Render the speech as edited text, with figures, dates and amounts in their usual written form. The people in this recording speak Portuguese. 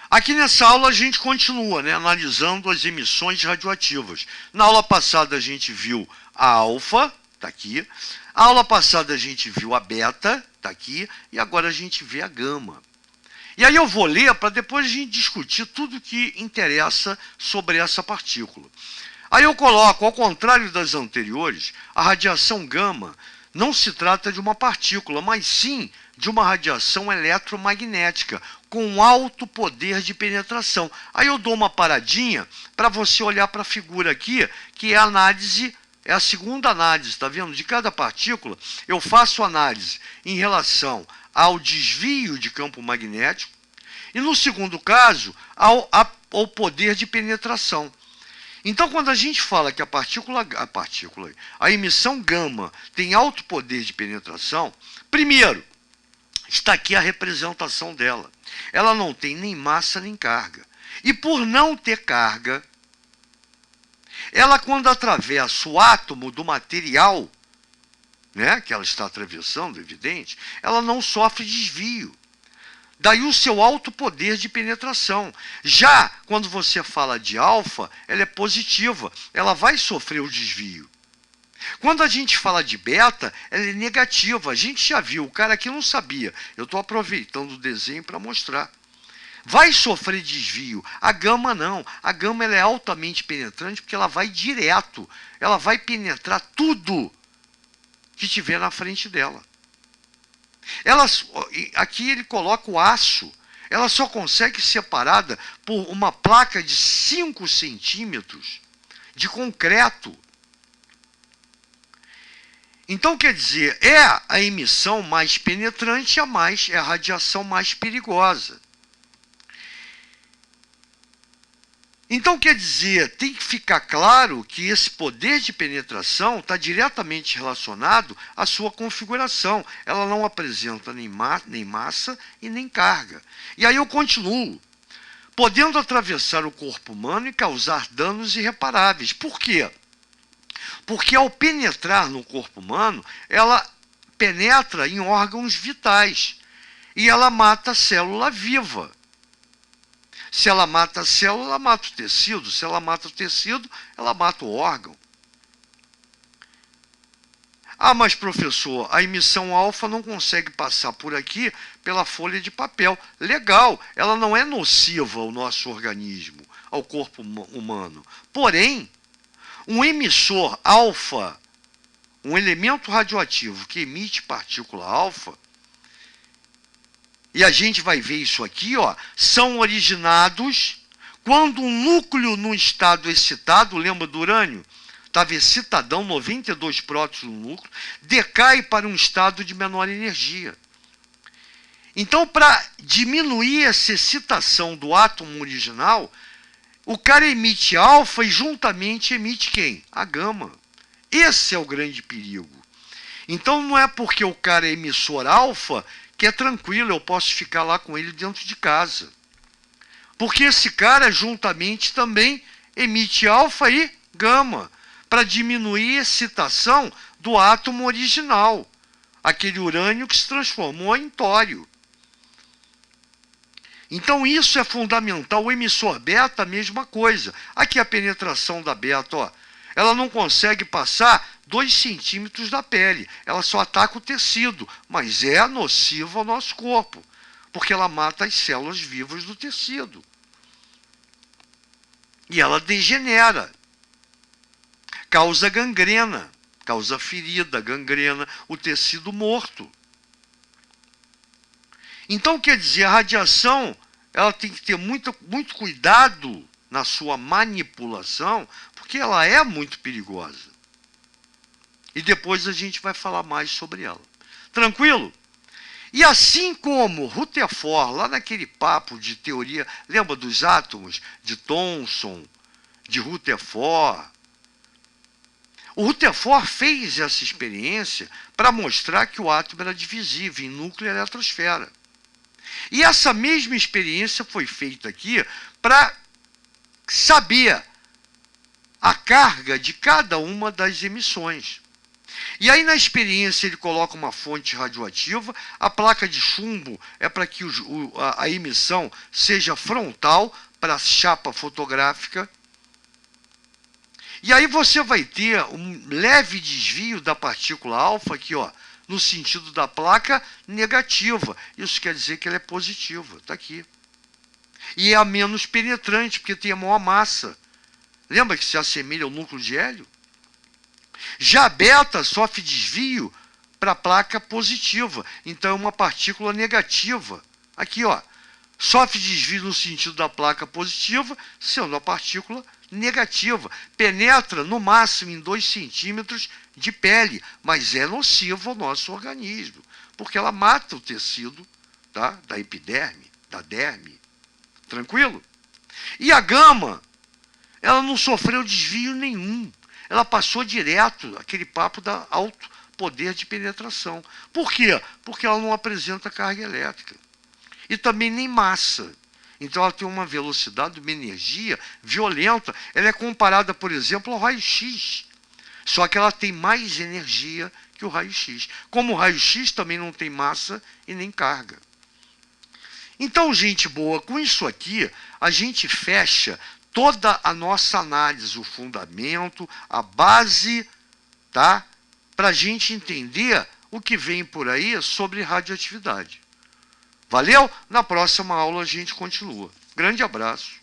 Aqui nessa aula a gente continua, né, analisando as emissões radioativas. Na aula passada a gente viu a alfa, está aqui. A aula passada a gente viu a beta, está aqui. E agora a gente vê a gama. E aí eu vou ler para depois a gente discutir tudo que interessa sobre essa partícula. Aí eu coloco, ao contrário das anteriores, a radiação gama não se trata de uma partícula, mas sim de uma radiação eletromagnética com alto poder de penetração. Aí eu dou uma paradinha para você olhar para a figura aqui, que é a análise, é a segunda análise, está vendo? De cada partícula, eu faço análise em relação ao desvio de campo magnético e, no segundo caso, ao poder de penetração. Então, quando a gente fala que a emissão gama tem alto poder de penetração, primeiro, está aqui a representação dela. Ela não tem nem massa nem carga. E por não ter carga, ela, quando atravessa o átomo do material, né, que ela está atravessando, evidente, ela não sofre desvio. Daí o seu alto poder de penetração. Já quando você fala de alfa, ela é positiva, ela vai sofrer o desvio. Quando a gente fala de beta, ela é negativa. A gente já viu, o cara aqui não sabia. Eu estou aproveitando o desenho para mostrar. Vai sofrer desvio. A gama não. A gama ela é altamente penetrante porque ela vai direto. Ela vai penetrar tudo que tiver na frente dela. Aqui ele coloca o aço. Ela só consegue ser separada por uma placa de 5 centímetros de concreto. Então, quer dizer, é a emissão mais penetrante, é a radiação mais perigosa. Então, quer dizer, tem que ficar claro que esse poder de penetração está diretamente relacionado à sua configuração. Ela não apresenta nem massa e nem carga. E aí eu continuo. Podendo atravessar o corpo humano e causar danos irreparáveis. Por quê? Porque ao penetrar no corpo humano, ela penetra em órgãos vitais e ela mata a célula viva. Se ela mata a célula, ela mata o tecido. Se ela mata o tecido, ela mata o órgão. Ah, mas professor, a emissão alfa não consegue passar por aqui pela folha de papel. Legal, ela não é nociva ao nosso organismo, ao corpo humano. Porém, um emissor alfa, um elemento radioativo que emite partícula alfa, e a gente vai ver isso aqui, ó, são originados quando um núcleo no estado excitado, lembra do urânio? Estava excitadão, 92 prótons no núcleo, decai para um estado de menor energia. Então, para diminuir essa excitação do átomo original, o cara emite alfa e juntamente emite quem? A gama. Esse é o grande perigo. Então não é porque o cara é emissor alfa que é tranquilo, eu posso ficar lá com ele dentro de casa. Porque esse cara juntamente também emite alfa e gama, para diminuir a excitação do átomo original, aquele urânio que se transformou em tório. Então isso é fundamental. O emissor beta, a mesma coisa. Aqui a penetração da beta, ó, ela não consegue passar 2 centímetros da pele. Ela só ataca o tecido, mas é nociva ao nosso corpo, porque ela mata as células vivas do tecido. E ela degenera. Causa gangrena, causa ferida, gangrena, o tecido morto. Então, quer dizer, a radiação ela tem que ter muito cuidado na sua manipulação, porque ela é muito perigosa. E depois a gente vai falar mais sobre ela. Tranquilo? E assim como Rutherford, lá naquele papo de teoria, lembra dos átomos de Thomson, de Rutherford? O Rutherford fez essa experiência para mostrar que o átomo era divisível em núcleo e eletrosfera. E essa mesma experiência foi feita aqui para saber a carga de cada uma das emissões. E aí, na experiência, ele coloca uma fonte radioativa. A placa de chumbo é para que a emissão seja frontal para a chapa fotográfica. E aí você vai ter um leve desvio da partícula alfa aqui, ó, no sentido da placa negativa. Isso quer dizer que ela é positiva. Está aqui. E é a menos penetrante, porque tem a maior massa. Lembra que se assemelha ao núcleo de hélio? Já a beta sofre desvio para a placa positiva. Então é uma partícula negativa. Aqui, ó. Sofre desvio no sentido da placa positiva, sendo a partícula negativa. Penetra no máximo em 2 centímetros de pele, mas é nociva ao nosso organismo, porque ela mata o tecido, tá, da epiderme, da derme. Tranquilo? E a gama, ela não sofreu desvio nenhum. Ela passou direto, aquele papo da alto poder de penetração. Por quê? Porque ela não apresenta carga elétrica. E também nem massa. Então ela tem uma velocidade, uma energia violenta. Ela é comparada, por exemplo, ao raio-x. Só que ela tem mais energia que o raio-x. Como o raio-x também não tem massa e nem carga. Então, gente boa, com isso aqui, a gente fecha toda a nossa análise, o fundamento, a base, tá? Para a gente entender o que vem por aí sobre radioatividade. Valeu? Na próxima aula a gente continua. Grande abraço.